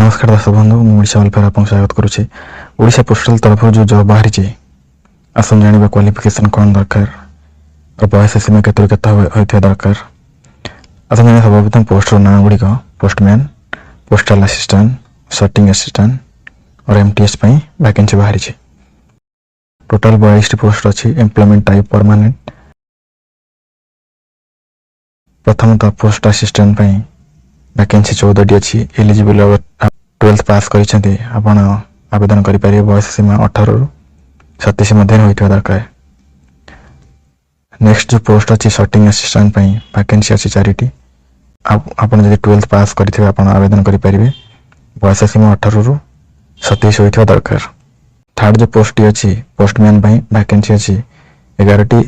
नमस्कार दर्शक बंधु मुझा वेलफेयर आपको स्वागत करुच्चे। ओडिशा पोस्टाल तरफ जो जॉब बाहरी आसन जाना क्वालिफिकेशन कौन दरकार और बयस सीमा के दरकार आसन जाना सर्वप्रथम पोस्टर ना गुड़िक postman, postal assistant, sorting assistant और एमटीएस वैकेंसी बाहरी। टोटाल 42 पोस्ट अच्छी। Employment type permanent. प्रथमतः पोस्ट असिस्टेंट वैकेंसी 14 अच्छी। एलिजिबल 12th पास कर आवेदन करें। बयस सीमा 18 रु 37 मध्य होता दरकार। नेक्स्ट जो पोस्ट अच्छी सर्टिंग असिस्टेंट वैकेंसी अच्छी 4टी। आप 12th पास करते आवेदन करें। बयस सीमा 18 रु 27 होता दरकार। थर्ड जो पोस्ट अच्छी पोस्टमैन वैकेंसी अच्छी 11टी।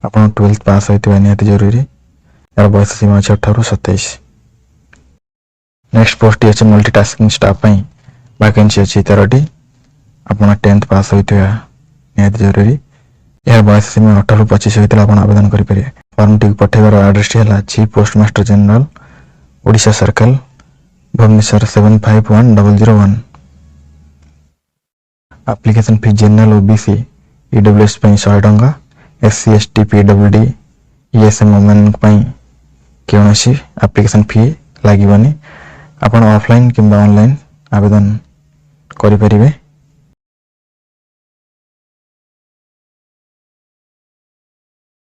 आप 12th पास होता निहाती जरूरी। यार बयस सीमा अच्छी 18 रु 27। नेक्स्ट पोस्ट अच्छे मल्टीटास्किंग स्टाफ वैकेंसी अच्छी 13टी। आप 10th पास होता निहाती जरूरी। यार बयस सीमा 18 रु 25 होता आप आवेदन करेंगे। फॉर्म टी पठेबार एड्रेस है chief postmaster general Odisha circle Bhubaneswar 751001। Application fee general OBC EWS 100 टंका। SC ST PWD ESM women कौन एप्लिकेशन फी लगे। आप ऑफलाइन किंबा ऑनलाइन आवेदन करें।